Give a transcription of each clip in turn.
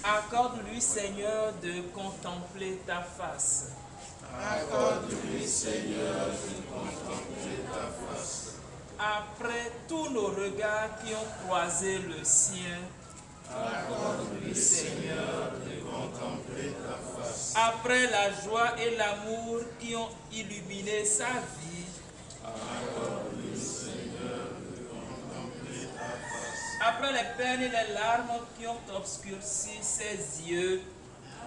Accorde-lui, Seigneur, de contempler ta face. Accorde-lui, Seigneur, de contempler ta face. Après tous nos regards qui ont croisé le sien, accorde-lui, Seigneur, de contempler ta face. Après la joie et l'amour qui ont illuminé sa vie, accorde-lui, Seigneur, de contempler ta face. Après les peines et les larmes qui ont obscurci ses yeux,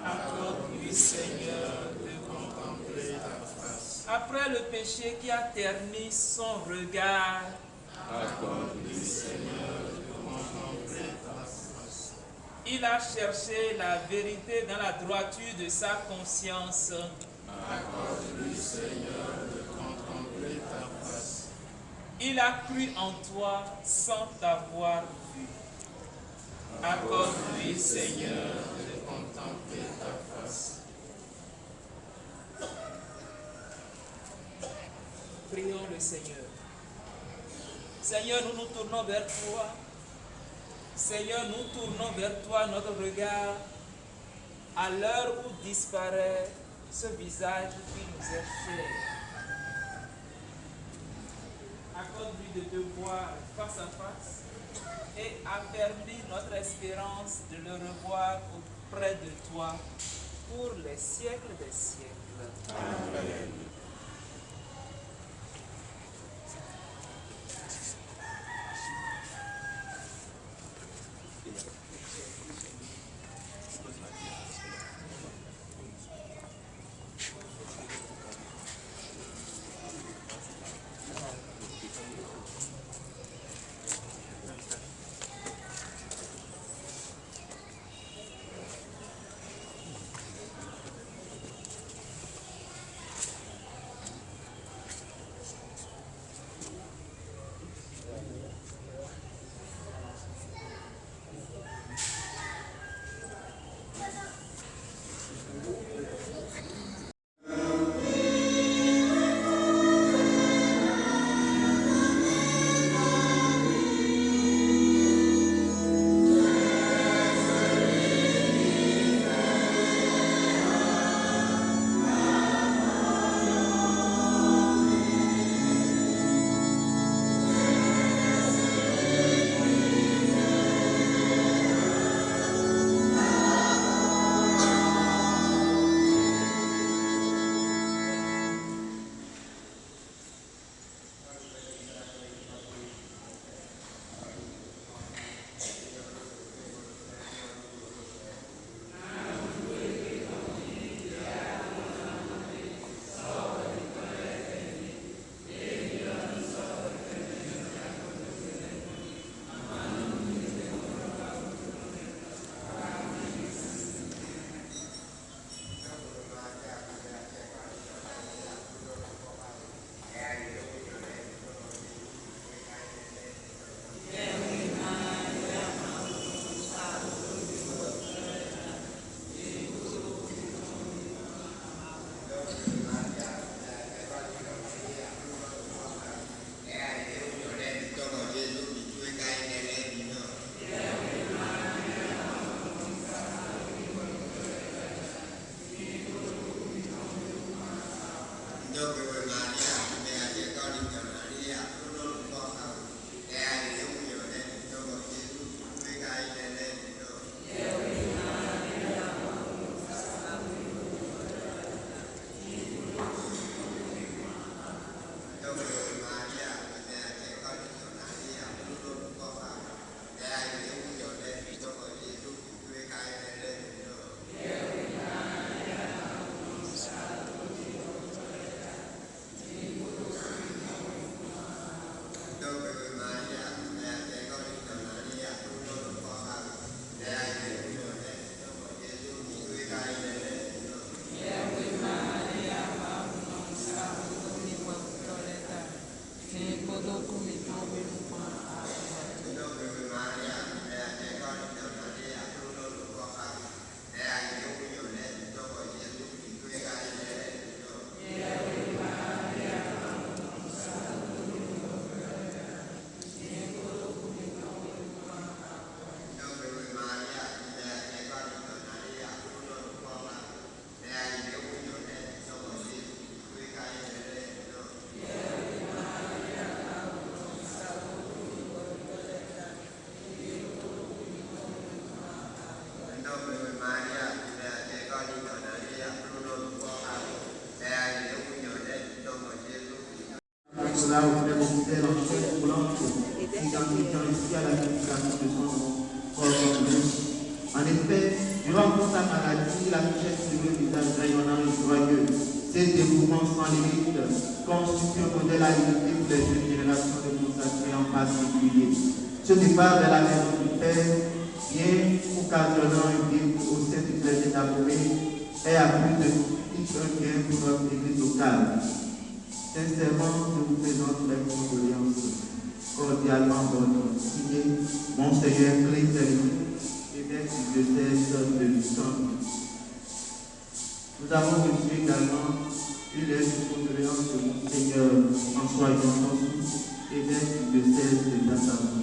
accorde-lui, Seigneur, de contempler ta face. Après le péché qui a terni son regard, accorde-lui, Seigneur, de contempler ta face. Il a cherché la vérité dans la droiture de sa conscience. accorde-lui, Seigneur, de contempler ta face. Il a cru en toi sans t'avoir vu. Accorde-lui, Seigneur, de contempler ta face. Prions le Seigneur. Seigneur, nous nous tournons vers toi. Seigneur, nous tournons vers toi notre regard à l'heure où disparaît ce visage qui nous est cher. Accorde-lui de te voir face à face et affermis notre espérance de le revoir auprès de toi pour les siècles des siècles. Amen. cela au frère de fidèles en chair roulante, identifiant ici à la glorification de son nom, en effet, durant toute sa maladie, il affichait sur le visage rayonnant et joyeux. Ses dévouements sans limite constituent un modèle à imiter pour les jeunes générations de consacrés en particulier. Ce départ vers la maison du Père, bien occasionnant un guide au sein du clergé d'Abomey, est à plus de titre un bien pour notre église locale. Sincèrement, je vous présente les condoléances cordialement votre signé Monseigneur Clézélie, évêque du diocèse de Luxembourg. Nous avons reçu également une lettre de condoléances de Monseigneur François Yonson, évêque du diocèse de Dassamou.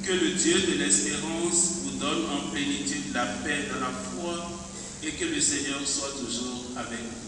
Que le Dieu de l'espérance vous donne en plénitude la paix dans la foi et que le Seigneur soit toujours avec vous.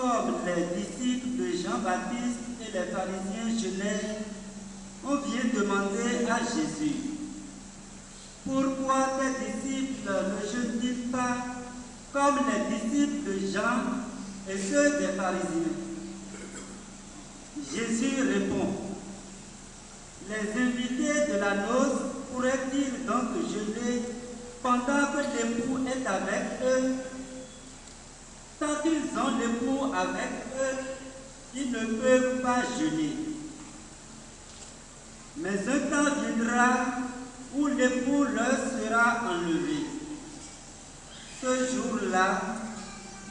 comme les disciples de Jean-Baptiste et les pharisiens jeûnaient, on vient demander à Jésus, « Pourquoi tes disciples ne jeûnent-ils pas comme les disciples de Jean et ceux des pharisiens ?» Jésus répond, « Les invités de la noce pourraient-ils donc jeûner pendant que l'époux est avec eux? Tant qu'ils ont l'époux avec eux, ils ne peuvent pas jeûner. Mais un temps viendra où l'époux leur sera enlevé. Ce jour-là,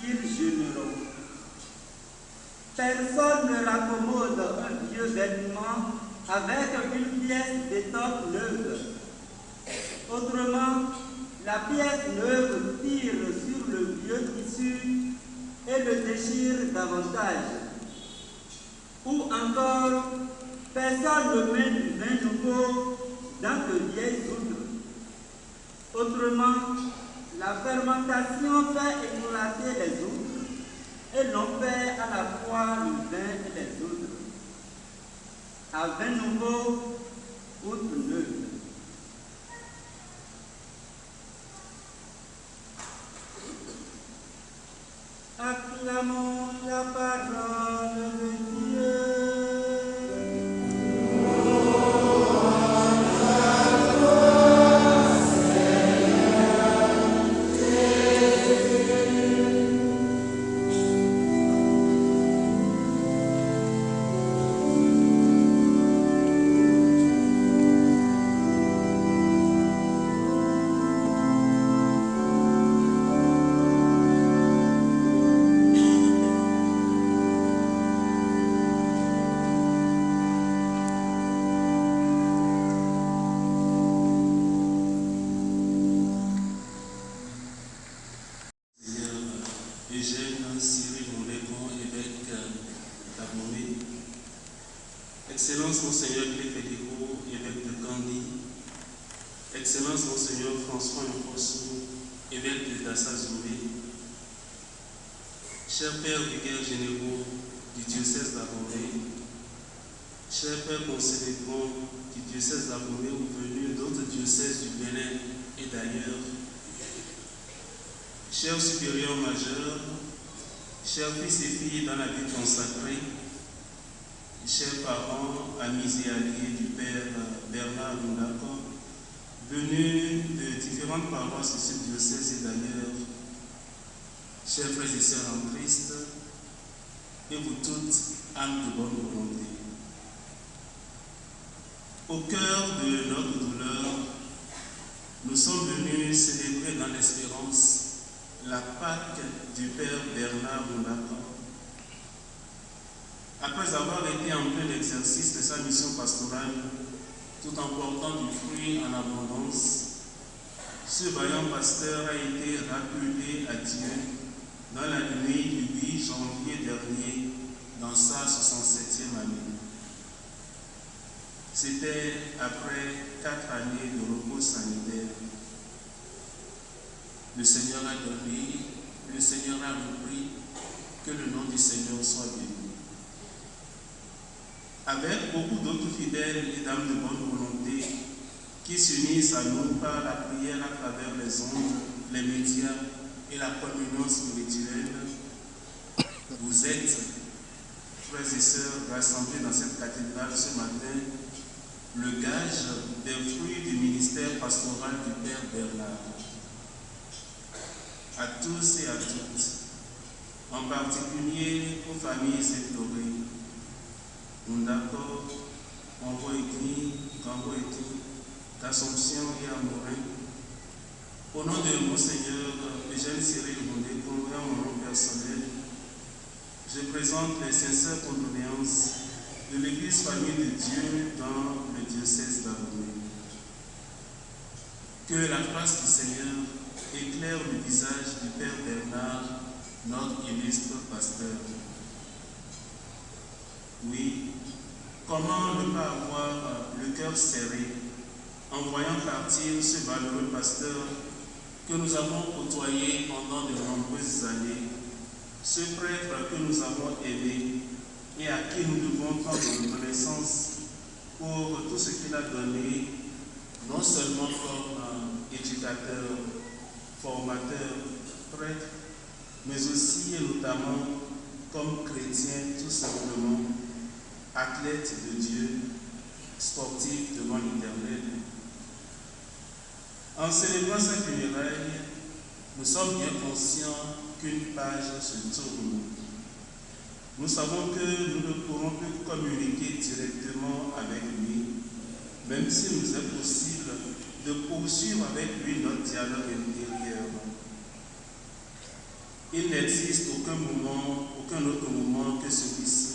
ils jeûneront. Personne ne raccommode un vieux vêtement avec une pièce d'étoffe neuve. Autrement, la pièce neuve tire sur le vieux tissu et le déchire davantage. Ou encore, personne ne met du vin nouveau dans de vieilles outres. Autrement, la fermentation fait éclater les outres et l'on fait à la fois le vin et les outres. À vin nouveau, outre neuve. Acclamons la parole de Dieu. Excellence Monseigneur Clé-Fédéco, évêque de Kandy, Excellence Monseigneur François Nfossou, évêque de Dassa-Zouré, chers pères vicaires généraux du diocèse d'Abomey, chers pères concélébrants du diocèse d'Abomey ou venus d'autres diocèses du Bénin et d'ailleurs, chers supérieurs majeurs, chers fils et filles dans la vie consacrée, chers parents, amis et alliés du Père Bernard Moundako, venus de différentes paroisses de ce diocèse et d'ailleurs, chers frères et sœurs en Christ, et vous toutes, âmes de bonne volonté. Au cœur de notre douleur, nous sommes venus célébrer dans l'espérance la Pâque du Père Bernard Moundako. Après avoir été en plein exercice de sa mission pastorale, tout en portant du fruit en abondance, ce vaillant pasteur a été rappelé à Dieu dans la nuit du 8 janvier dernier, dans sa 67e année. C'était après 4 années de repos sanitaire. Le Seigneur a donné, le Seigneur a repris, que le nom du Seigneur soit béni. Avec beaucoup d'autres fidèles et d'âmes de bonne volonté qui s'unissent à nous par la prière à travers les ondes, les médias et la communion spirituelle, vous êtes, frères et sœurs, rassemblés dans cette cathédrale ce matin, le gage des fruits du ministère pastoral du Père Bernard. À tous et à toutes, en particulier aux familles éplorées, Moundako, Congo-Ethnie, d'Assomption et Amorin, au nom de Monseigneur Eugène Cyril Moundeko et à mon nom personnel, je présente les sincères condoléances de l'Église Famille de Dieu dans le diocèse d'Abomey. Que la grâce du Seigneur éclaire le visage du Père Bernard, notre illustre pasteur. Oui, comment ne pas avoir le cœur serré en voyant partir ce valeureux pasteur que nous avons côtoyé pendant de nombreuses années ce prêtre que nous avons aimé et à qui nous devons tant de reconnaissance pour tout ce qu'il a donné, non seulement comme éducateur, formateur, prêtre, mais aussi et notamment comme chrétien tout simplement, athlète de Dieu, sportif devant l'Éternel. En célébrant sa funérailles, nous sommes bien conscients qu'une page se tourne. Nous savons que nous ne pourrons plus communiquer directement avec lui, même s'il nous est possible de poursuivre avec lui notre dialogue intérieur. Il n'existe aucun autre moment que celui-ci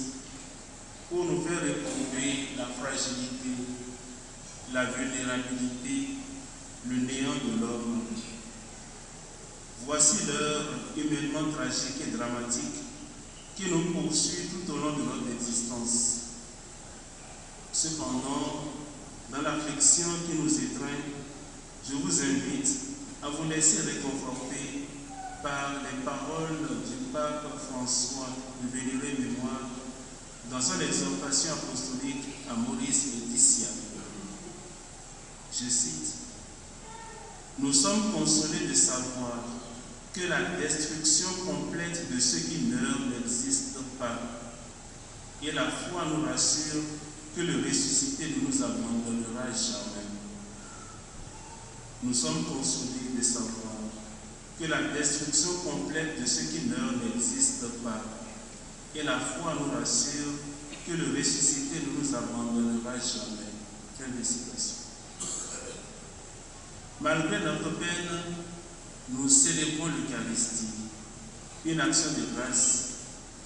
pour nous faire éprouver la fragilité, la vulnérabilité, le néant de l'homme. Voici l'heure humainement tragique et dramatique qui nous poursuit tout au long de notre existence. Cependant, dans l'affliction qui nous étreint, je vous invite à vous laisser réconforter par les paroles du pape François de vénérée mémoire dans son exhortation apostolique à Maurice Laetitia. Je cite: « Nous sommes consolés de savoir que la destruction complète de ceux qui meurent n'existe pas, et la foi nous rassure que le ressuscité ne nous abandonnera jamais. Nous sommes consolés de savoir que la destruction complète de ceux qui meurent n'existe pas, et la foi nous rassure que le ressuscité ne nous abandonnera jamais. » Quelle citation. Malgré notre peine, nous célébrons l'Eucharistie, une action de grâce,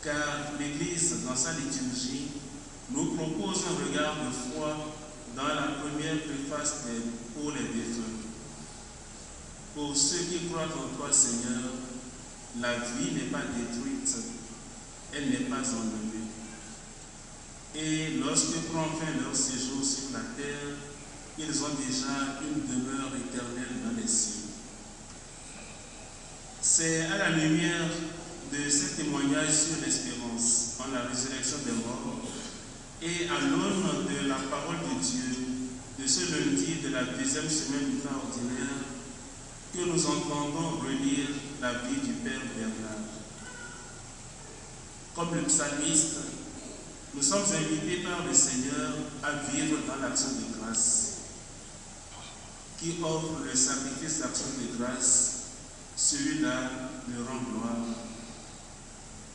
car l'Église, dans sa liturgie, nous propose un regard de foi dans la première préface pour les défunts. Pour ceux qui croient en toi, Seigneur, la vie n'est pas détruite, elle n'est pas enlevée. Et lorsque prend fin leur séjour sur la terre, ils ont déjà une demeure éternelle dans les cieux. C'est à la lumière de ce témoignage sur l'espérance en la résurrection des morts et à l'aune de la parole de Dieu de ce lundi de la deuxième semaine du temps ordinaire que nous entendons relire la vie du Père Bernard. Comme le psalmiste, nous sommes invités par le Seigneur à vivre dans l'action de grâce, qui offre le sacrifice d'action de grâce. Celui-là me rend gloire.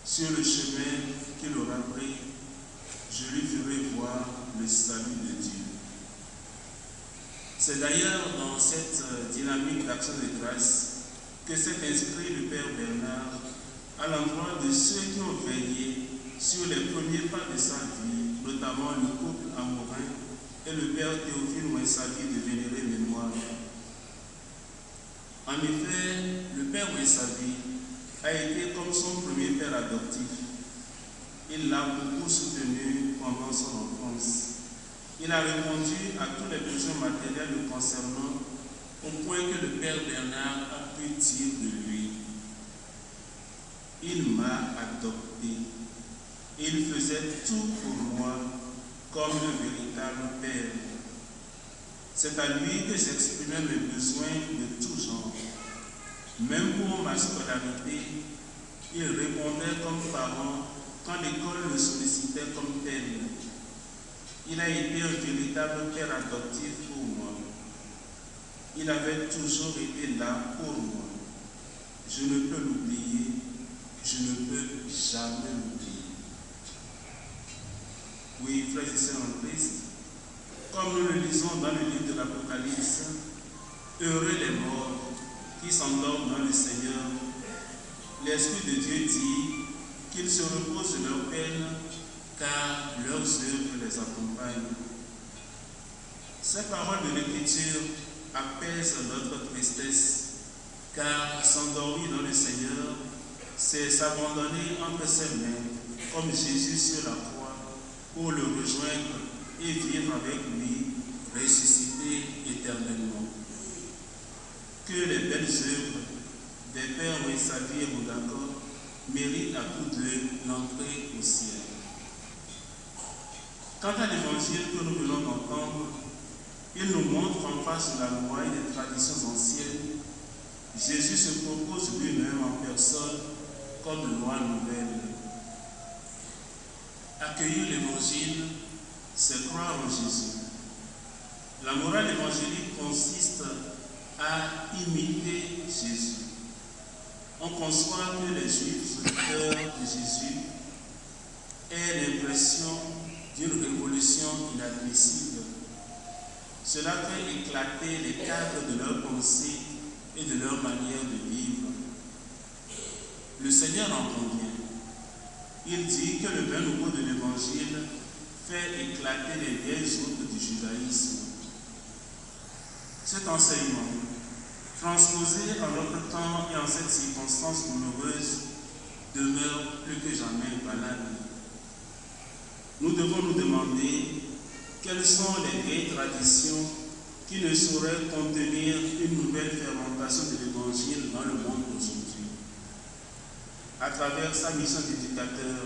Sur le chemin qu'il aura pris, je lui ferai voir le salut de Dieu. C'est d'ailleurs dans cette dynamique d'action de grâce que s'est inscrit le Père Bernard à l'endroit de ceux qui ont veillé sur les premiers pas de sa vie, notamment le couple amoureux et le Père Théophile Mouessavi de vénérée mémoire. En effet, le Père Mouessavi a été comme son premier père adoptif. Il l'a beaucoup soutenu pendant son enfance. Il a répondu à tous les besoins matériels le concernant, au point que le Père Bernard a pu dire de lui: « Il m'a adopté. Il faisait tout pour moi comme le véritable Père. C'est à lui que j'exprimais mes besoins de tout genre. Même pour ma scolarité, il répondait comme parent quand l'école le sollicitait comme tel. Il a été un véritable père adoptif pour moi. Il avait toujours été là pour moi. Je ne peux l'oublier. Je ne peux jamais l'oublier. » Oui, frères et sœurs en Christ, comme nous le lisons dans le livre de l'Apocalypse, heureux les morts qui s'endorment dans le Seigneur. L'Esprit de Dieu dit qu'ils se reposent de leur peine, car leurs œuvres les accompagnent. Ces paroles de l'Écriture apaisent notre tristesse, car s'endormir dans le Seigneur, c'est s'abandonner entre ses mains, comme Jésus sur la croix, pour le rejoindre et vivre avec lui, ressuscité éternellement. Que les belles œuvres des Pères Mouessavi et Moudakor méritent à tous deux l'entrée au ciel. Quant à l'évangile que nous venons d'entendre, il nous montre qu'en face de la loi et des traditions anciennes, Jésus se propose lui-même en personne comme loi nouvelle. Accueillir l'évangile, c'est croire en Jésus. La morale évangélique consiste à imiter Jésus. On conçoit que les Juifs auditeurs de Jésus aient l'impression d'une révolution inadmissible. Cela fait éclater les cadres de leur pensée et de leur manière de vivre. Le Seigneur en convient. Il dit que le vin nouveau de l'Évangile fait éclater les vieilles routes du judaïsme. Cet enseignement, transposé en notre temps et en cette circonstance douloureuse, demeure plus que jamais valable. Nous devons nous demander quelles sont les vieilles traditions qui ne sauraient contenir une nouvelle fermentation de l'Évangile dans le monde d'aujourd'hui. À travers sa mission d'éducateur,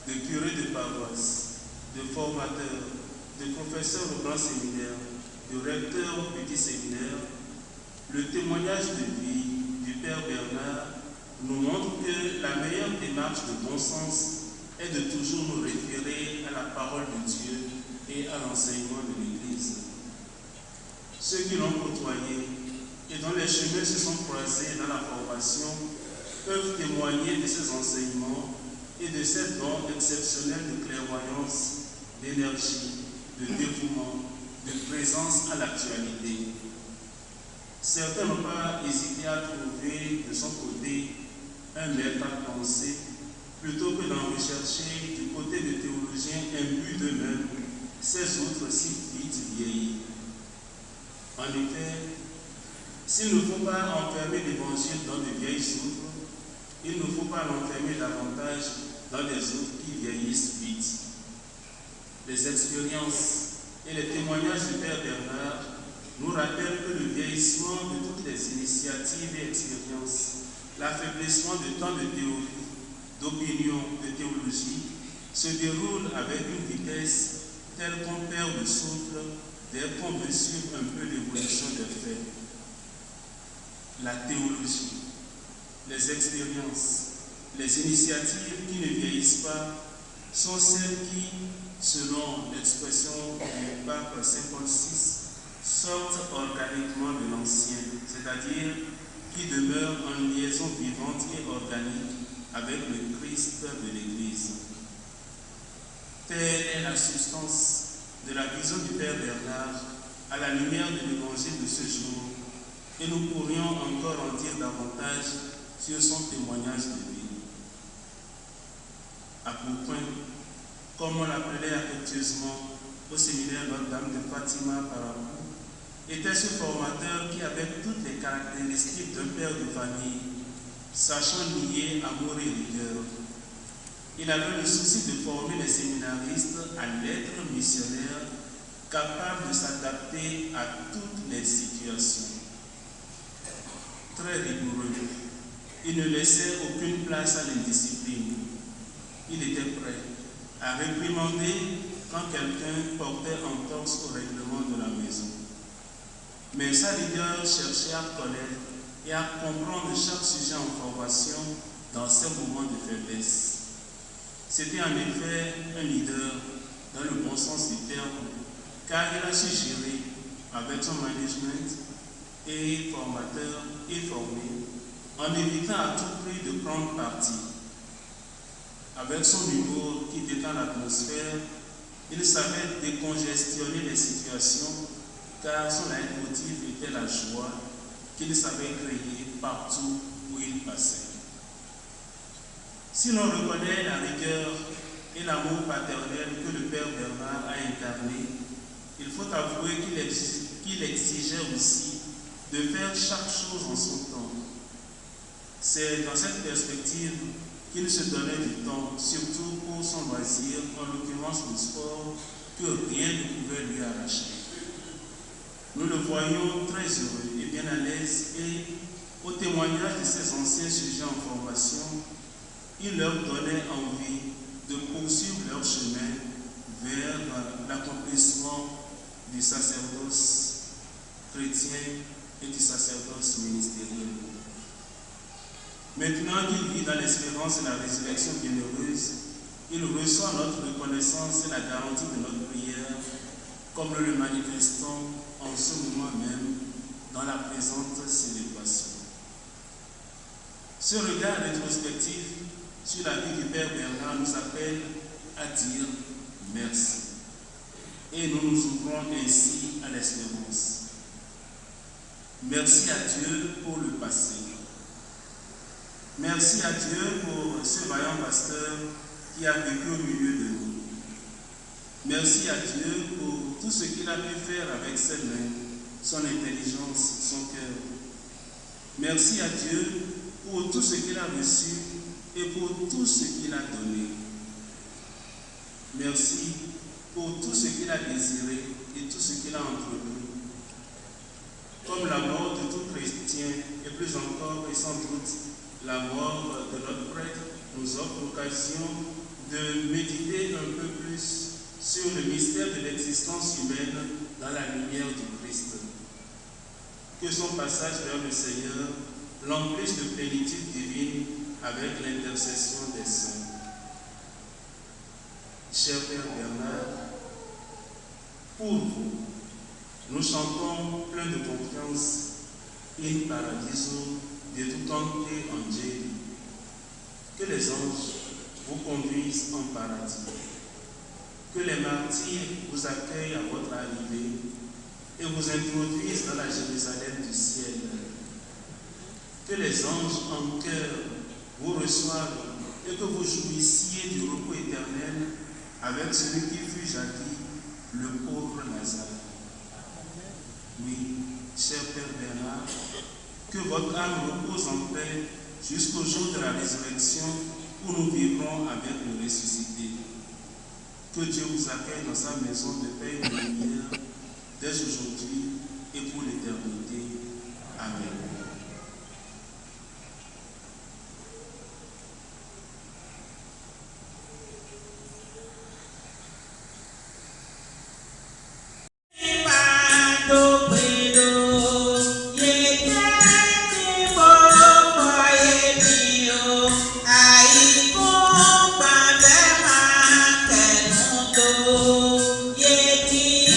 de curé de paroisse, de formateur, de professeur au grand séminaire, de recteur au petit séminaire, le témoignage de vie du Père Bernard nous montre que la meilleure démarche de bon sens est de toujours nous référer à la parole de Dieu et à l'enseignement de l'Église. Ceux qui l'ont côtoyé et dont les chemins se sont croisés dans la formation peuvent témoigner de ces enseignements et de ces dons exceptionnels de clairvoyance, d'énergie, de dévouement, de présence à l'actualité. Certains n'ont pas hésité à trouver de son côté un maître à penser plutôt que d'en rechercher du côté des théologiens imbus d'eux-mêmes ces autres si vite vieillis. En effet, s'il ne faut pas enfermer l'Évangile dans de vieilles outres, il ne faut pas l'enfermer davantage dans des outres qui vieillissent vite. Les expériences et les témoignages du Père Bernard nous rappellent que le vieillissement de toutes les initiatives et expériences, l'affaiblissement de tant de théories, d'opinions, de théologie, se déroule avec une vitesse telle qu'on perd le souffle dès qu'on veut suivre un peu l'évolution des faits. La théologie, les expériences, les initiatives qui ne vieillissent pas sont celles qui, selon l'expression du pape Saint Paul VI, sortent organiquement de l'ancien, c'est-à-dire qui demeurent en liaison vivante et organique avec le Christ de l'Église. Telle est la substance de la vision du Père Bernard à la lumière de l'Évangile de ce jour, et nous pourrions encore en dire davantage sur son témoignage de vie. À Pourpoint, comme on l'appelait affectueusement au séminaire Notre-Dame de Fatima Parapou, était ce formateur qui avait toutes les caractéristiques d'un père de famille, sachant lier amour et rigueur. Il avait le souci de former les séminaristes à l'être missionnaire, capables de s'adapter à toutes les situations. Très rigoureux, il ne laissait aucune place à l'indiscipline. Il était prêt à réprimander quand quelqu'un portait entorse au règlement de la maison. Mais sa rigueur cherchait à connaître et à comprendre chaque sujet en formation dans ses moments de faiblesse. C'était en effet un leader dans le bon sens du terme, car il a su gérer avec son management et formateur et formé, en évitant à tout prix de prendre parti. Avec son humour qui détend l'atmosphère, il savait décongestionner les situations, car son leitmotiv était la joie qu'il savait créer partout où il passait. Si l'on reconnaît la rigueur et l'amour paternel que le Père Bernard a incarné, il faut avouer qu'il exigeait aussi de faire chaque chose en son temps. C'est dans cette perspective qu'il se donnait du temps, surtout pour son loisir, en l'occurrence le sport, que rien ne pouvait lui arracher. Nous le voyons très heureux et bien à l'aise, et au témoignage de ses anciens sujets en formation, il leur donnait envie de poursuivre leur chemin vers l'accomplissement du sacerdoce chrétien et du sacerdoce ministériel. Maintenant qu'il vit dans l'espérance et la résurrection bienheureuse, il reçoit notre reconnaissance et la garantie de notre prière, comme nous le manifestons en ce moment même dans la présente célébration. Ce regard rétrospectif sur la vie du Père Bernard nous appelle à dire merci. Et nous nous ouvrons ainsi à l'espérance. Merci à Dieu pour le passé. Merci à Dieu pour ce vaillant pasteur qui a vécu au milieu de nous. Merci à Dieu pour tout ce qu'il a pu faire avec ses mains, son intelligence, son cœur. Merci à Dieu pour tout ce qu'il a reçu et pour tout ce qu'il a donné. Merci pour tout ce qu'il a désiré et tout ce qu'il a entrepris. Comme la mort de tout chrétien, et plus encore et sans doute la mort de notre prêtre, nous offre l'occasion de méditer un peu plus sur le mystère de l'existence humaine dans la lumière du Christ. Que son passage vers le Seigneur l'emplisse de plénitude divine avec l'intercession des saints. Cher Père Bernard, pour vous, nous chantons plein de confiance in paradiso de tutante angeli. Que les anges vous conduisent en paradis. Que les martyrs vous accueillent à votre arrivée et vous introduisent dans la Jérusalem du ciel. Que les anges en cœur vous reçoivent et que vous jouissiez du repos éternel avec celui qui fut jadis le pauvre Lazare. Oui, cher Père Bernard, que votre âme repose en paix jusqu'au jour de la résurrection où nous vivrons avec le ressuscité. Que Dieu vous accueille dans sa maison de paix et de lumière dès aujourd'hui et pour l'éternité. Amen. Yeti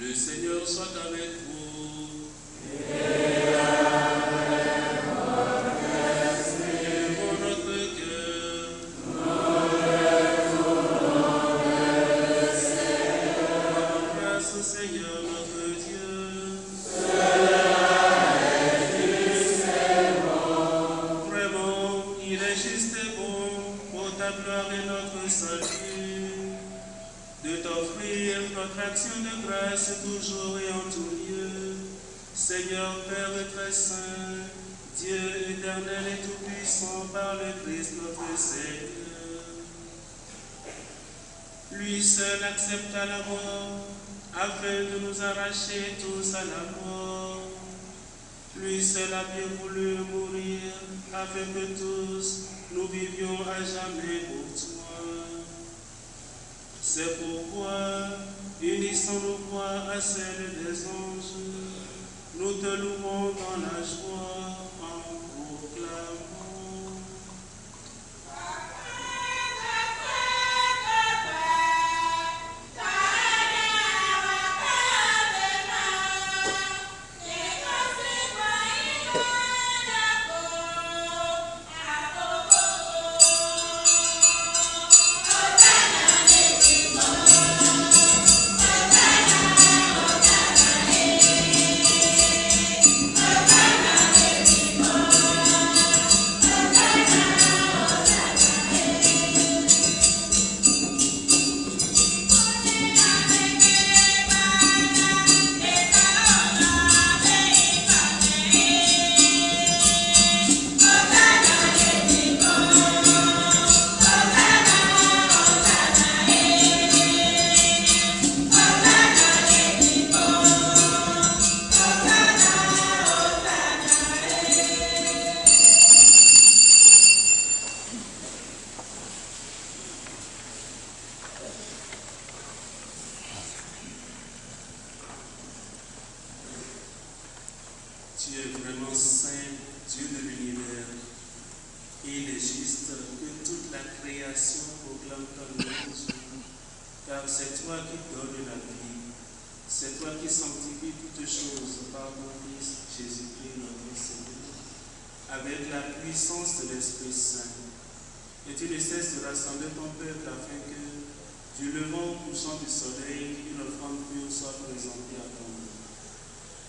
Le Seigneur soit avec vous. Et avec votre esprit. Pour notre cœur. Nous retournons vers le Seigneur. Grâce au Seigneur notre Dieu. Cela est juste et bon. Vraiment, il est juste et bon pour ta gloire et notre salut, de t'offrir notre action de grâce toujours et en tout lieu. Seigneur Père très saint, Dieu éternel et tout-puissant par le Christ notre Seigneur. Lui seul accepta la mort afin de nous arracher tous à la mort. Lui seul a bien voulu mourir afin que tous nous vivions à jamais pour toi. C'est pourquoi, unissant nos voix à celles des anges, nous te louons dans la joie en proclamant. Amen. création proclame ton nom, car c'est toi qui donnes la vie, c'est toi qui sanctifies toutes choses par ton Fils Jésus-Christ notre Seigneur, avec la puissance de l'Esprit Saint. Et tu ne cesses de rassembler ton peuple afin que, du levant au couchant du soleil, une offrande pure soit présentée à ton nom.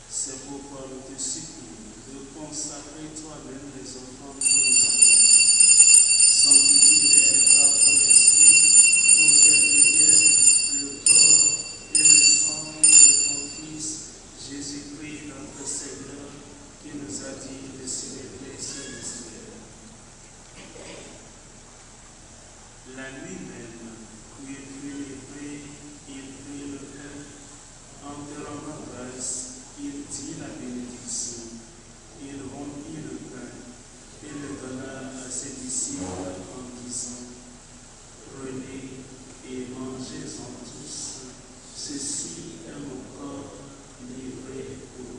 C'est pourquoi nous te supplions de consacrer toi-même les offrandes que nous apportons. Sanctifie-les par ton esprit pour qu'elles deviennent le corps et le sang de ton Fils, Jésus-Christ notre Seigneur, qui nous a dit de célébrer ce mystère. La nuit même, où il fut livré, il prit le pain, en te rendant grâce, il dit la bénédiction, il rompit le pain et le donna à ses disciples en disant: Prenez et mangez-en tous, ceci est mon corps livré pour vous.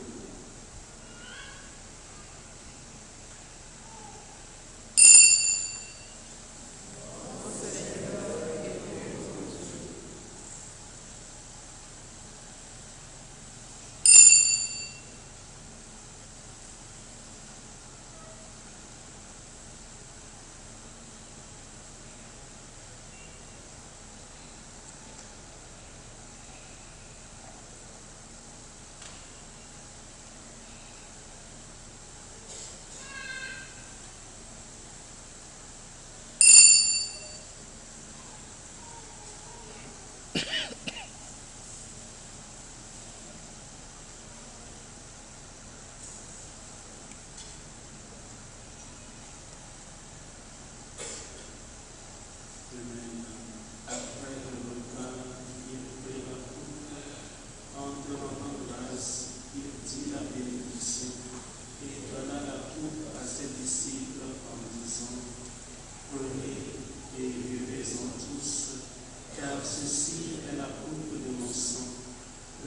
Après le repas, il prit la coupe, en te rendant grâce, il dit la bénédiction et donna la coupe à ses disciples en disant: Prenez et buvez-en tous, car ceci est la coupe de mon sang,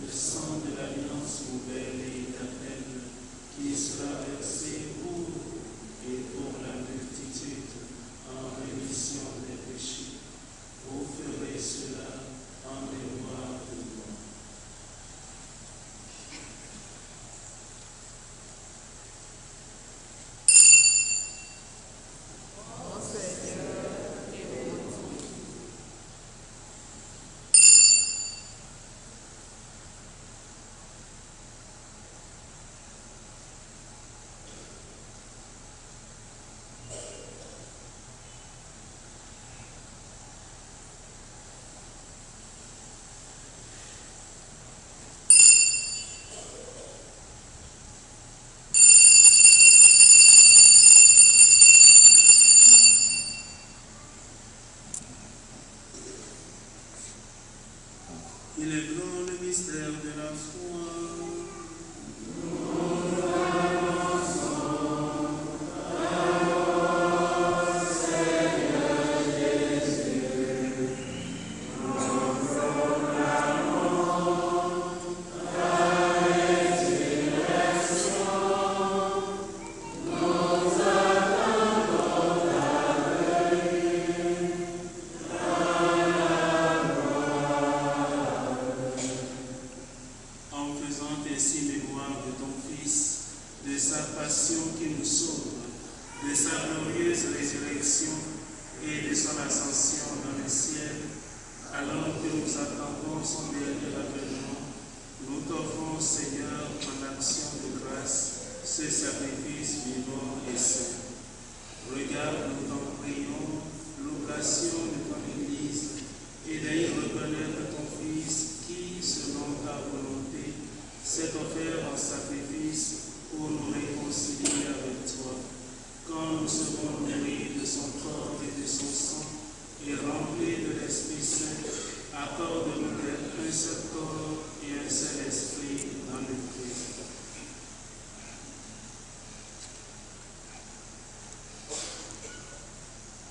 le sang de l'alliance nouvelle et éternelle, qui sera versé pour vous et pour la multitude en rémission des péchés. Vous ferez cela en mémoire de moi. Il est grand le mystère de la foi.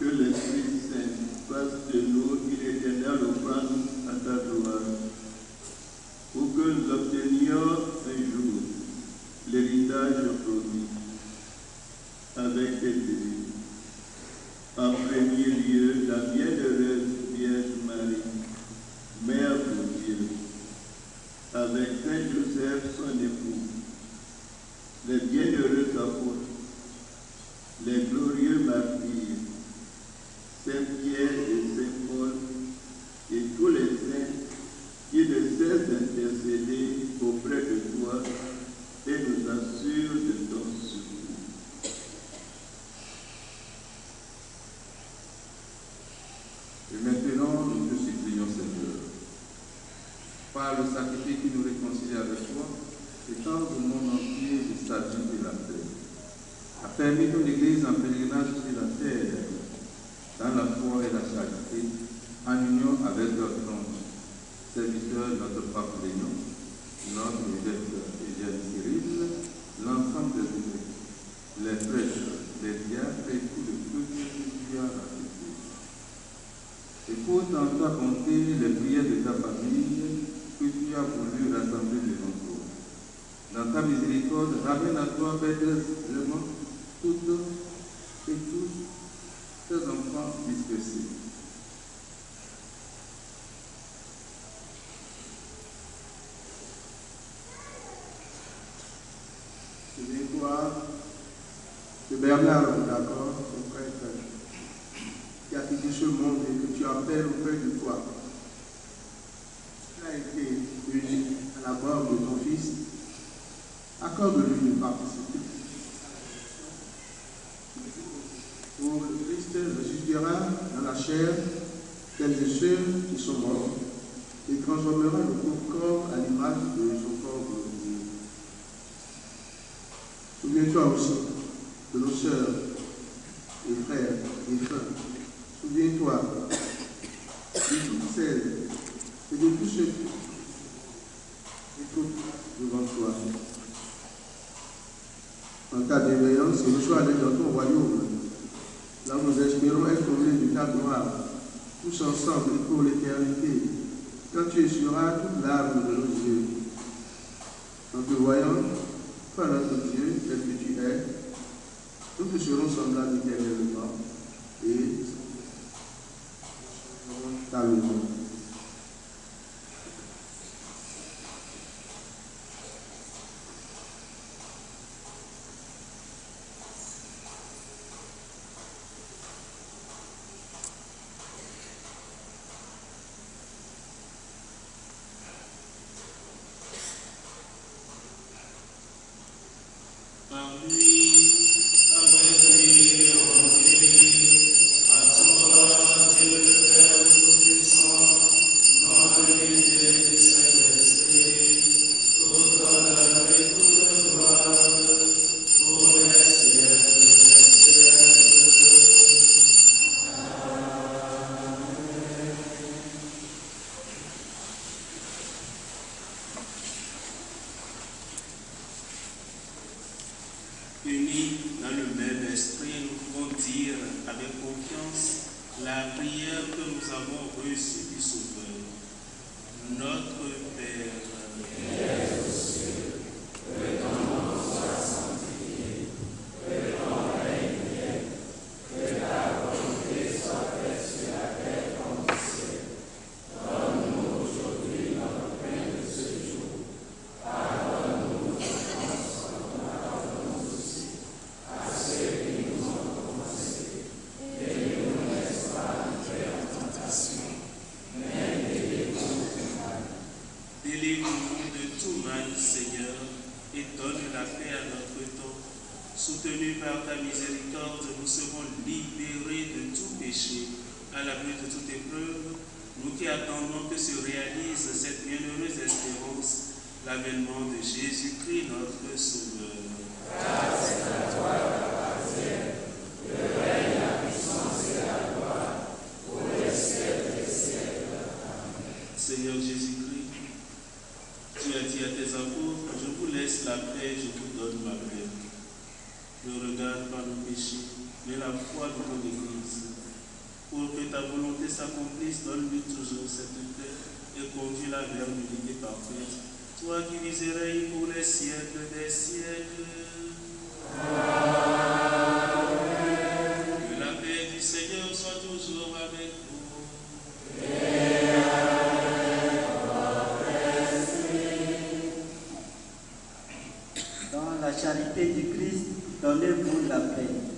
Que l'Esprit Saint fasse de nous une éternelle offrande à ta gloire, pour que nous obtenions un jour l'héritage promis avec tes désirs. En premier lieu, la vieille par le sacrifice qui nous réconcilie avec toi, étendre au monde entier le salut et la paix. A permis ton Église en pèlerinage sur la terre, dans la foi et la charité, en union avec notre serviteur, notre pape Léon, notre évêque Eugène Cyril, l'ensemble des évêques, les prêtres, les diacres et tout le peuple que tu as accepté. Écoute en ta bonté les prières de ta famille que tu as voulu rassembler devant toi. Dans ta miséricorde, ramène à toi paisiblement toutes et tous tes enfants dispersés. Souviens-toi de Bernard, d'accord, ton prêtre, qui a quitté ce monde et que tu appelles auprès de toi. Il a été uni à la mort de ton fils. Accorde-lui de participer. Pour le Christ ressuscitera dans la chair celles et ceux qui sont morts et transformera le pauvre corps à l'image de son corps glorifié. Souviens-toi aussi de nos sœurs et frères et frères. Souviens-toi de toutes celles et de tous ceux qui écoutent devant toi. En ta bienveillance, reçois aller dans ton royaume, là où nous espérons être tombés de ta gloire, tous ensemble et pour l'éternité, quand tu essuieras toute larme de nos yeux. En te voyant, toi notre Dieu, tel que tu es, nous te serons semblables éternellement et ta louange. Par lui, avec lui, en lui, à toi, Dieu le Père Tout-Puissant, dans l'unité du Saint-Esprit, toute honneur et toute gloire, pour les siècles des siècles. Unis dans le même esprit, nous pouvons dire avec confiance la prière que nous avons reçue du Sauveur. Notre Père, délivre-nous de tout mal, Seigneur, et donne la paix à notre temps. Soutenus par ta miséricorde, nous serons libérés de tout péché, à l'abri de toute épreuve, nous qui attendons que se réalise cette bienheureuse espérance, l'avènement de Jésus-Christ, notre Sauveur. Grâce à toi, le règne, la puissance et la gloire, pour les siècles des siècles. Amen. Seigneur Jésus-Christ, tu as dit à tes apôtres, je vous laisse la paix, je vous donne ma paix. Ne regarde pas nos péchés, mais la foi de ton Église. Pour que ta volonté s'accomplisse, donne-lui toujours cette paix et conduis-la vers l'unité parfaite. Toi qui vis et règnes pour les siècles des siècles. Amen. Que la paix du Seigneur soit toujours avec vous. Et avec votre esprit. Dans la charité du Christ, donnez-vous la paix. Amen.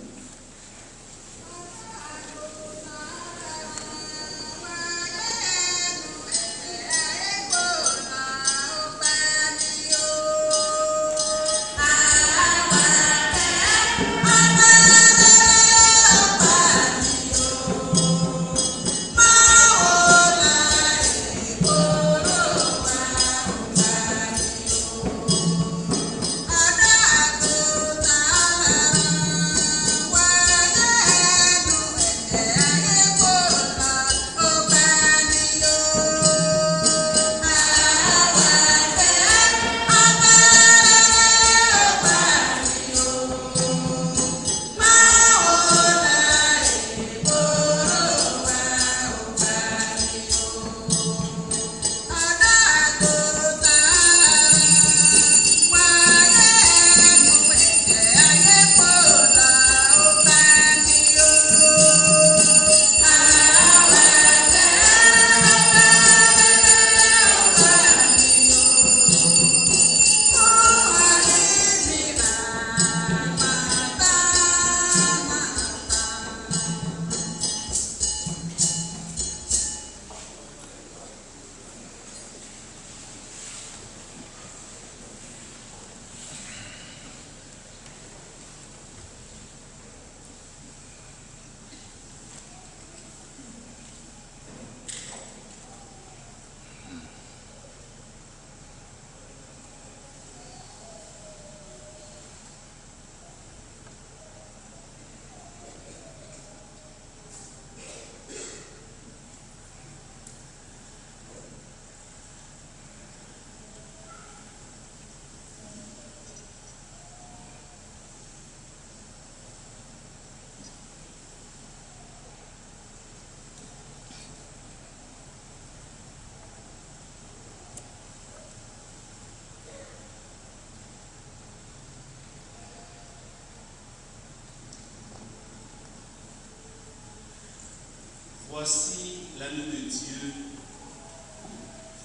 voici l'agneau de Dieu.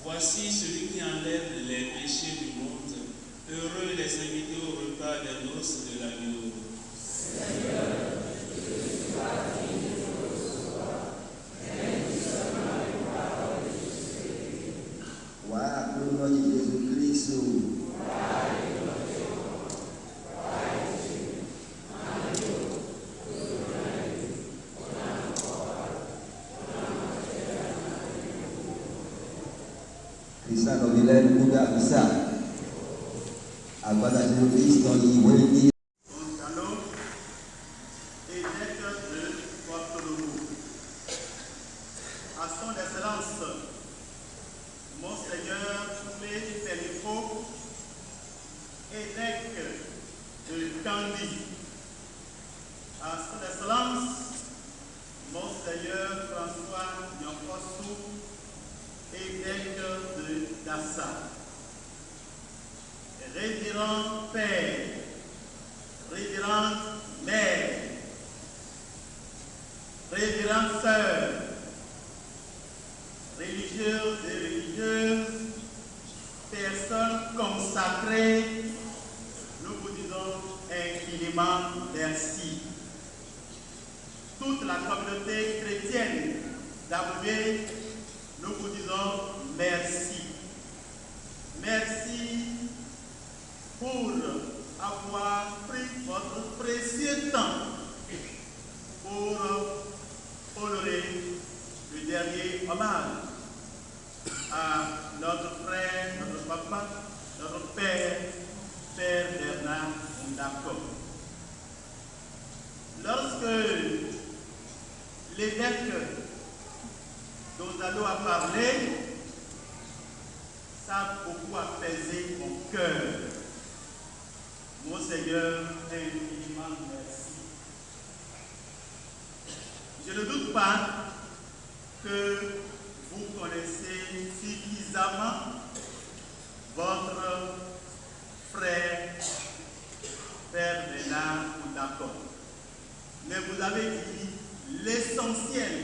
Voici celui qui enlève les péchés du monde. Heureux les invités au repas des noces de l'agneau. Seigneur, je sois digne de te recevoir, mais dis seulement les paroles et je serai guéri. Voilà pour notre Jésus-Christ. Krista novilele kuda kabisa. Agbada Jésus-Christ dans l'Ivoire. À son excellence, Monseigneur Filippo, évêque de Kandy. À son excellence, Monseigneur François Nyankosu, évêque de Dassa. Révérend Père, révérende Mère, révérende Sœur, religieux et religieuses, personnes consacrées, nous vous disons infiniment merci. Toute la communauté chrétienne d'Aboubé, nous vous disons merci. Merci pour avoir pris votre précieux temps pour honorer le dernier hommage à notre frère, notre papa, notre père, Père Bernard Ndako. Lorsque l'évêque dont Allo a parlé, ça a beaucoup apaisé mon cœur. Monseigneur, infiniment merci. Je ne doute pas que vous connaissez suffisamment votre frère, Père Bernard Ndako. Mais vous avez dit l'essentiel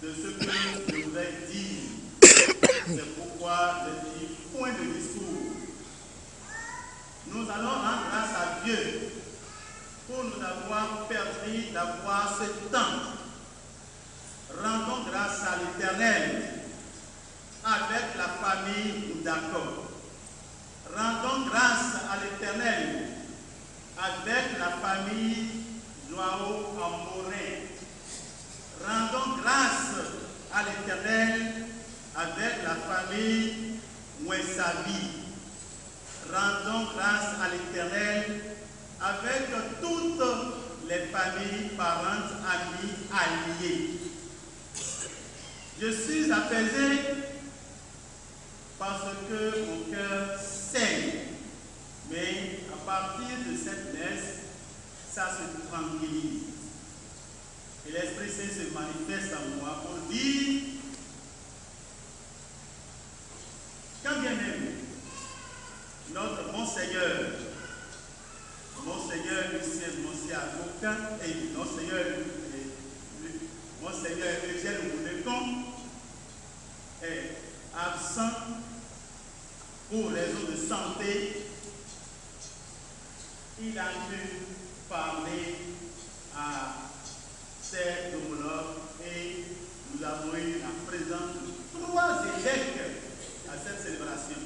de ce que je voudrais dire. C'est pourquoi je dis point de discours. Nous allons rendre grâce à Dieu pour nous avoir permis d'avoir ce temps. Rendons grâce à l'Éternel avec la famille Ndako. Rendons grâce à l'Éternel avec la famille Joao Amorin. Rendons grâce à l'Éternel avec la famille Mouessabi. Rendons grâce à l'Éternel avec toutes les familles, parentes, amis, alliés. Je suis apaisé parce que mon cœur saigne. Mais à partir de cette messe, ça se tranquillise. Et l'Esprit Saint se manifeste en moi pour dire, quand bien même notre Monseigneur Lucien Monsieur Avocat et Monseigneur Eugène Moudekon est absent pour raison de santé, il a pu parler à ses homologues et nous avons eu la présence de 3 évêques à cette célébration.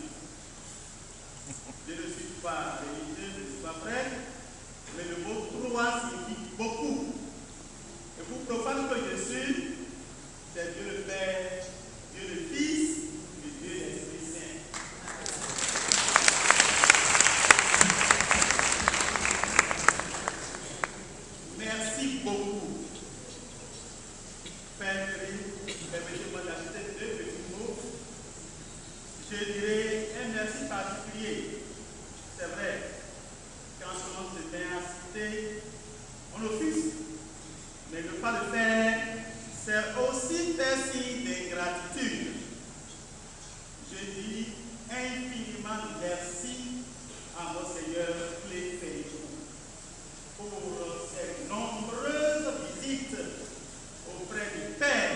Je ne suis pas religieux, je ne suis pas prêtre, mais le mot 3 signifie beaucoup. Et pour profane que je suis, c'est Dieu le Père, Dieu le Fils et Dieu l'Esprit Saint. Merci beaucoup. Père, permettez-moi d'ajouter 2 petits mots. Je dirais un merci particulier. C'est vrai, quand on se met à citer mon office, mais ne pas le faire, c'est aussi faire signe d'ingratitude. Je dis infiniment merci à Monseigneur Filippo pour ses nombreuses visites auprès du Père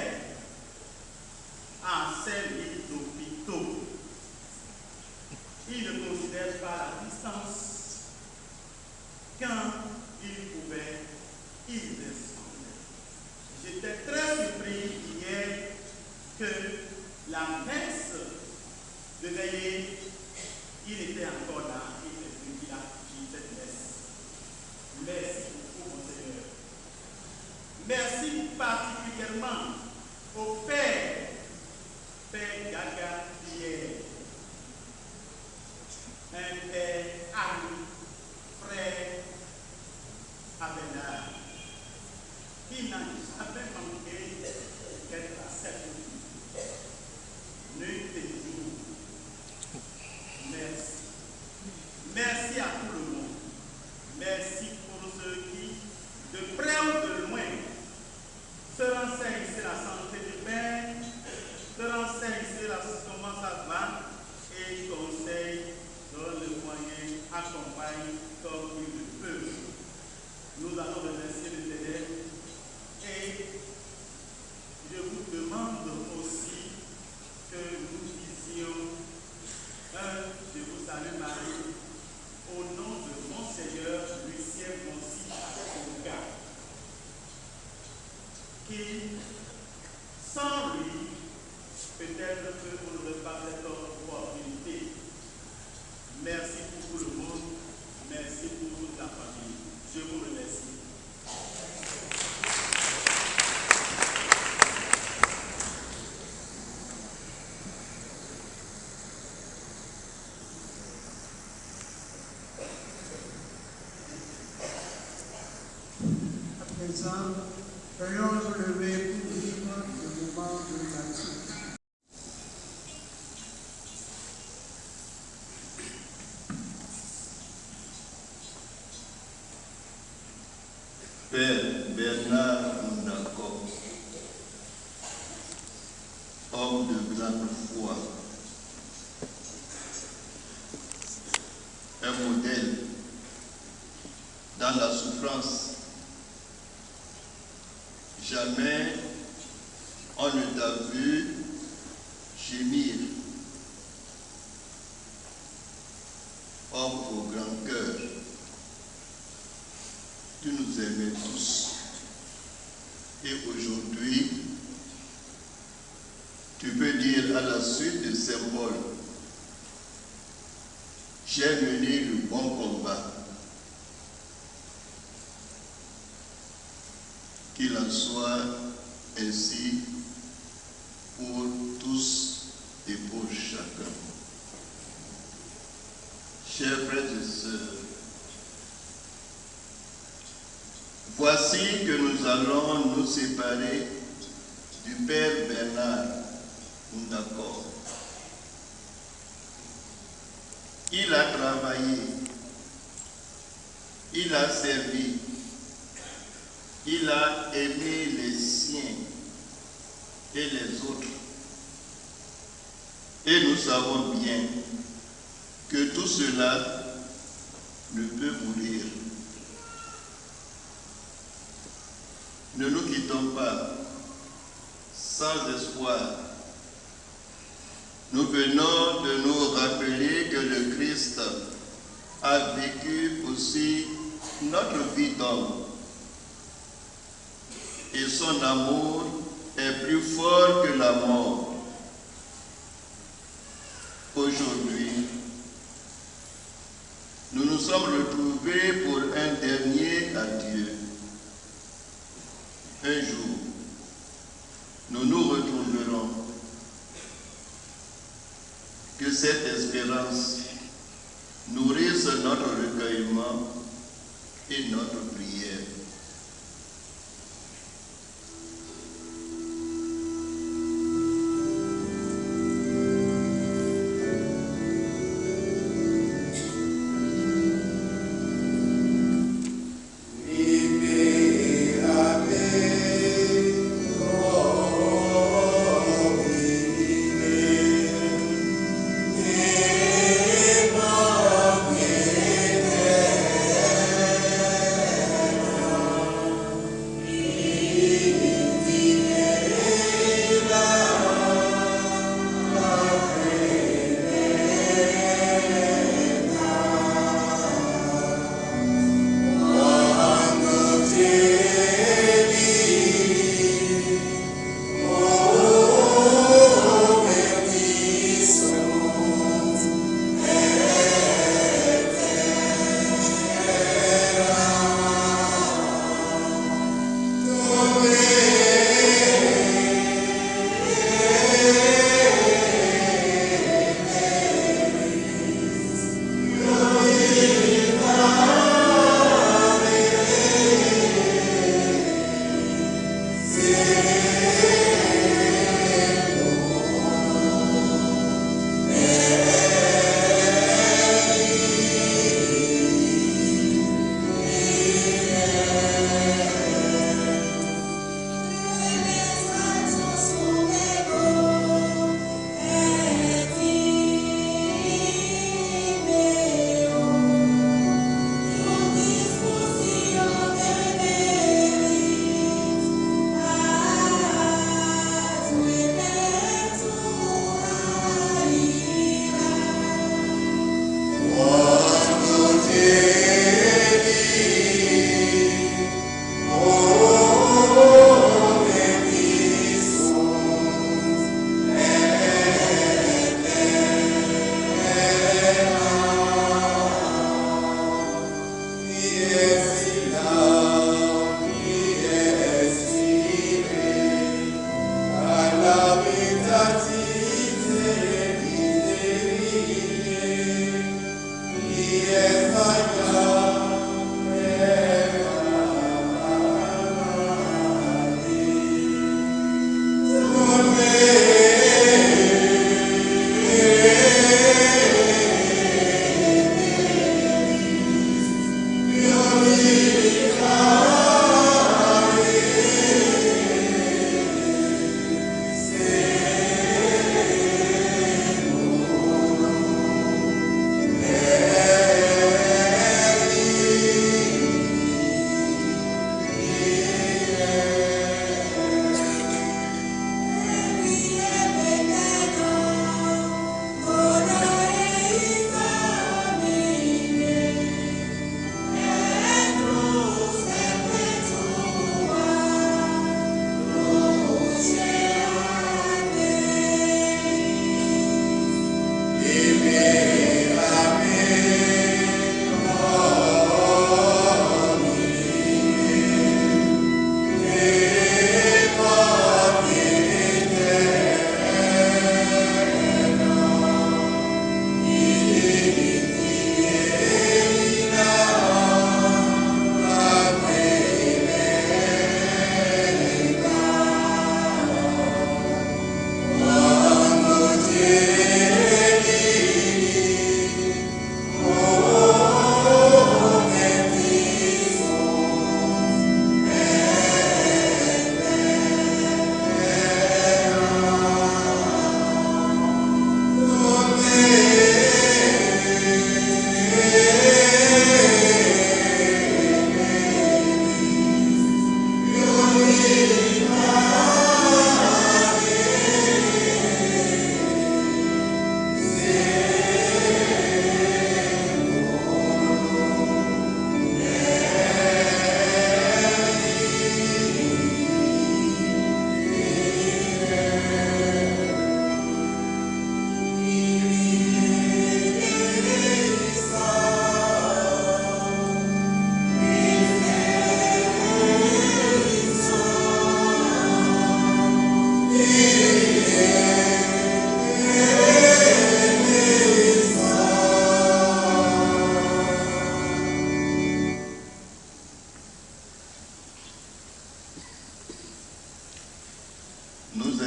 la messe de veillée, il était encore là, il a dit cette messe. Merci beaucoup, mon Seigneur. Merci particulièrement au Père Gaga Pierre, un père ami, frère Abelard, qui n'a jamais manqué d'être à cette vie. Nuit et jour. Merci. Merci à tout le monde. Merci pour ceux qui, de près ou de loin, se renseignent sur la santé du Père, se renseignent sur comment ça va et conseillent, donnent le moyen, accompagnent comme ils le peuvent. Nous allons remercier l'Éternel et je vous demande aussi que nous disions je vous salue Marie, au nom de Monseigneur Lucien Monsi Akoga, qui, sans lui, peut-être que vous n'aurez pas cette opportunité. Merci pour tout le monde, merci pour toute la famille. Je vous remercie. Veuillons nous lever pour vivre le moment de l'Eucharistie. Père Bernard Moundako, homme de grande foi, un modèle dans la souffrance. Jamais on ne t'a vu gémir. Homme au grand cœur, tu nous aimais tous. Et aujourd'hui, tu peux dire à la suite de Saint Paul, j'ai mené le bon combat. Qu'il en soit ainsi pour tous et pour chacun. Chers frères et sœurs, voici que nous allons nous séparer du Père Bernard Moundako. Il a travaillé, il a servi, il a aimé les siens et les autres. Et nous savons bien que tout cela ne peut mourir. Ne nous quittons pas sans espoir. Nous venons de nous rappeler que le Christ a vécu aussi notre vie d'homme. Et son amour est plus fort que la mort. Aujourd'hui, nous nous sommes retrouvés pour un dernier adieu. Un jour, nous nous retrouverons. Que cette espérance nourrisse notre recueillement et notre prière.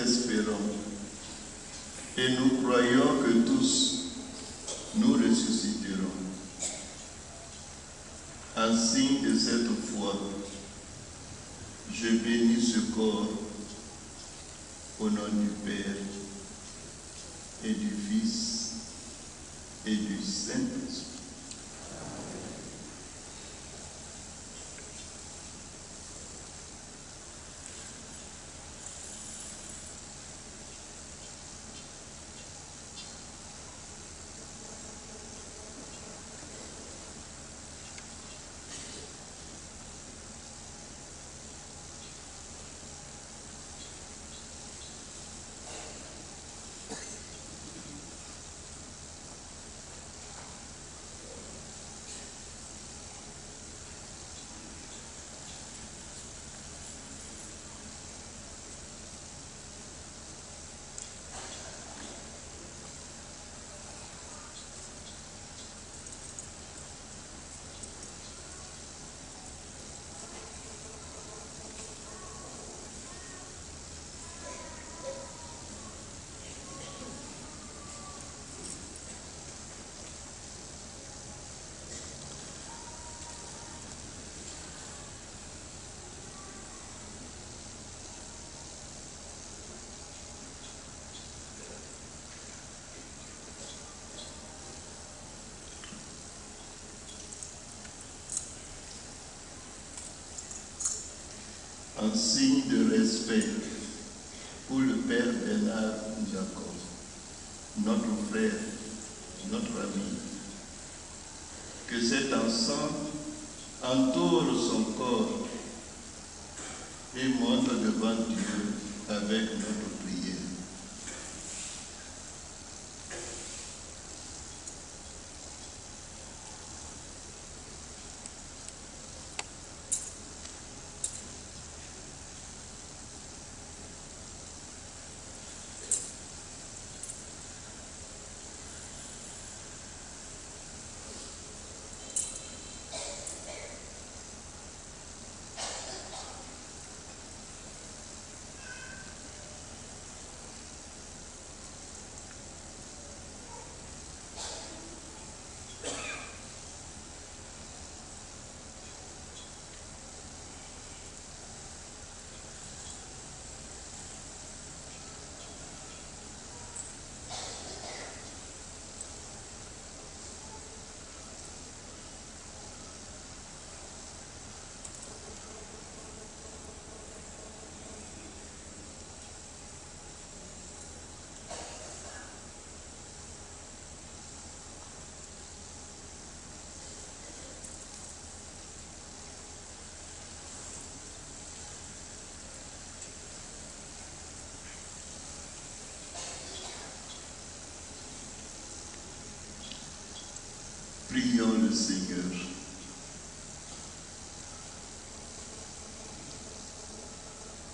espérons et nous croyons que tous nous ressusciterons. En signe de cette foi, je bénis ce corps au nom du Père et du Fils et du Saint-Esprit. En signe de respect pour le Père Bernard Jacob, notre frère, notre ami, que cet ensemble entoure son corps et monte devant Dieu avec notre prière. Prions le Seigneur.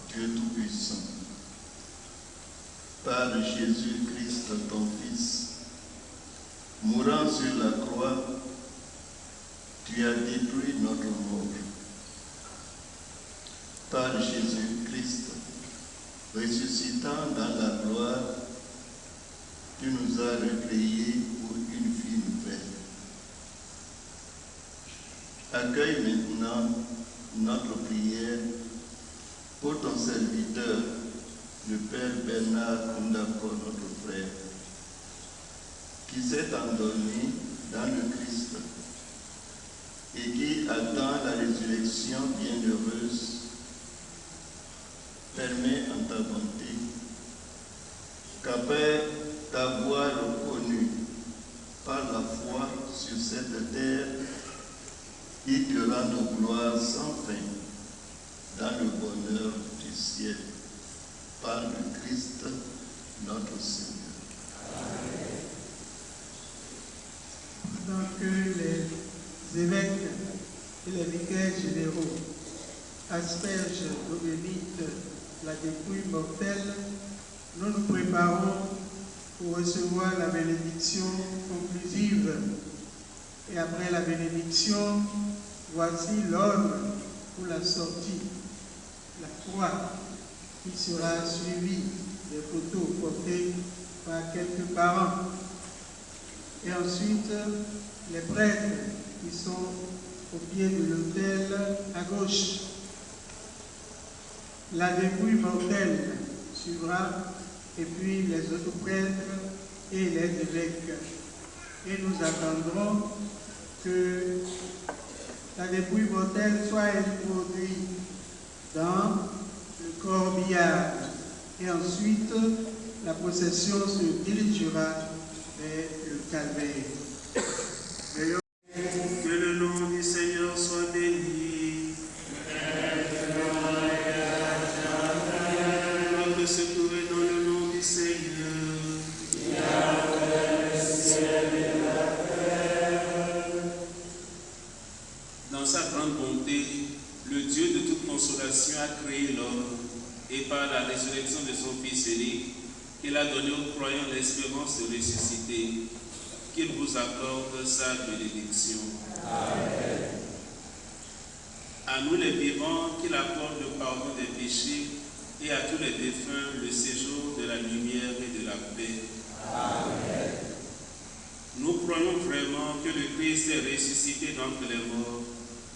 Dieu Tout-Puissant, par Jésus-Christ, ton Fils, mourant sur la croix, tu as détruit notre mort. Par Jésus-Christ, ressuscitant dans la gloire, tu nous as recueillis pour une vie nouvelle. Accueille maintenant notre prière pour ton serviteur, le Père Bernard Kundako, notre frère, qui s'est endormi dans le Christ et qui attend la résurrection bienheureuse. Permets en ta bonté qu'après t'avoir reconnu par la foi sur cette terre, il te rende gloire sans fin dans le bonheur du ciel, par le Christ notre Seigneur. Pendant que les évêques et les vicaires généraux aspergent d'eau bénite la dépouille mortelle, nous nous préparons pour recevoir la bénédiction conclusive. Et après la bénédiction, voici l'ordre pour la sortie, la croix qui sera suivie des photos portées par quelques parents. Et ensuite, les prêtres qui sont au pied de l'autel à gauche. La dépouille mortelle suivra, et puis les autres prêtres et les évêques. Et nous attendrons que la dépouille mortelle soit introduite dans le corbillard. Et ensuite, la procession se dirigera vers le calvaire. Que le nom du Seigneur soit béni. Notre secours est dans le nom du Seigneur. Dans sa grande bonté, le Dieu de toute consolation a créé l'homme et par la résurrection de son Fils unique, il a donné aux croyants l'espérance de ressusciter. Qu'il vous accorde sa bénédiction. Amen. À nous les vivants, qu'il accorde le pardon des péchés et à tous les défunts le séjour de la lumière et de la paix. Amen. Nous croyons vraiment que le Christ est ressuscité d'entre les morts.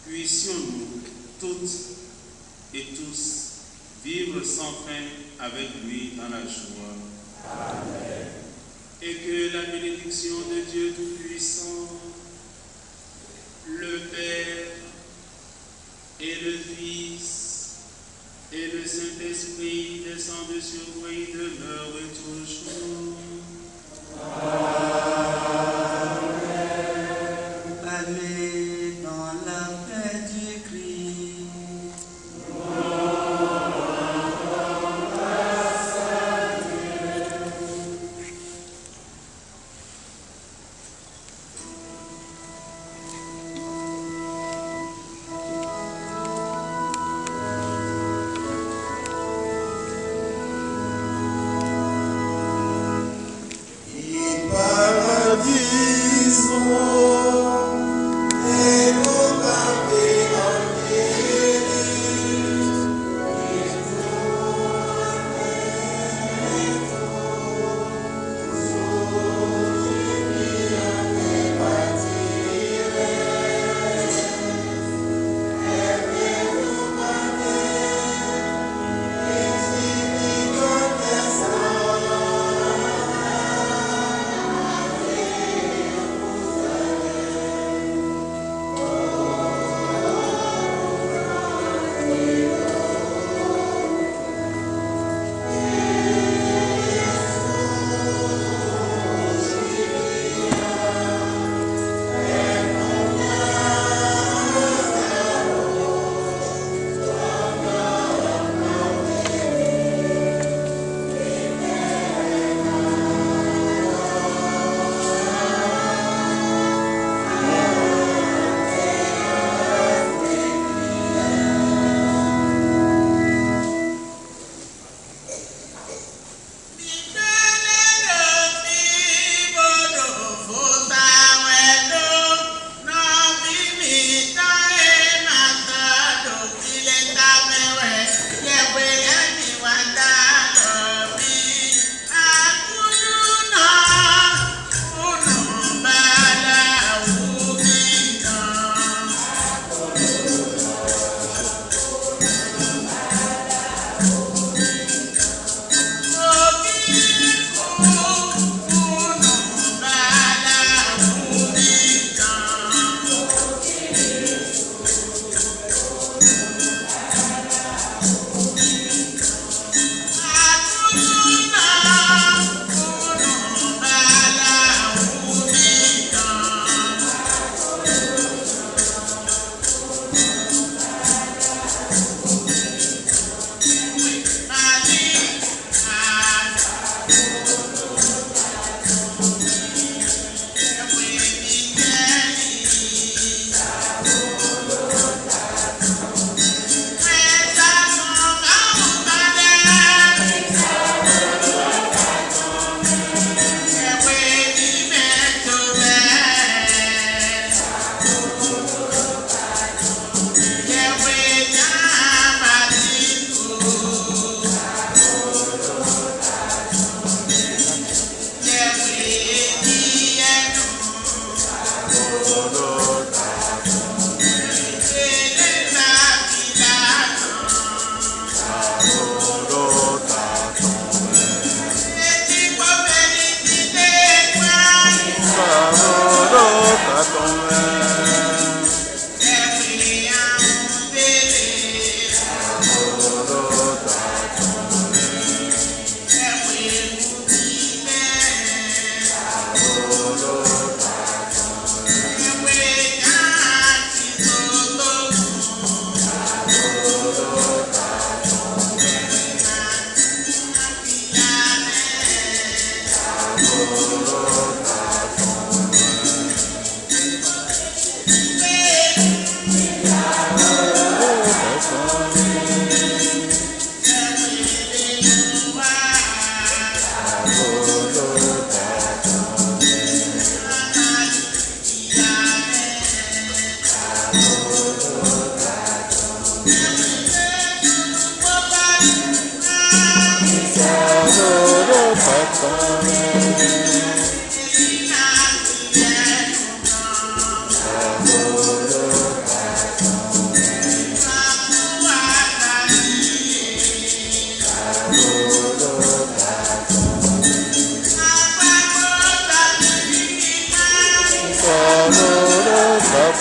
Puissions-nous toutes et tous vivre sans fin avec lui dans la joie. Amen. Et que la bénédiction de Dieu Tout-Puissant, le Père et le Fils et le Saint-Esprit descendent sur vous et demeurent toujours. Amen. Allez dans la paix du Christ. Et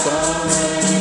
Bye.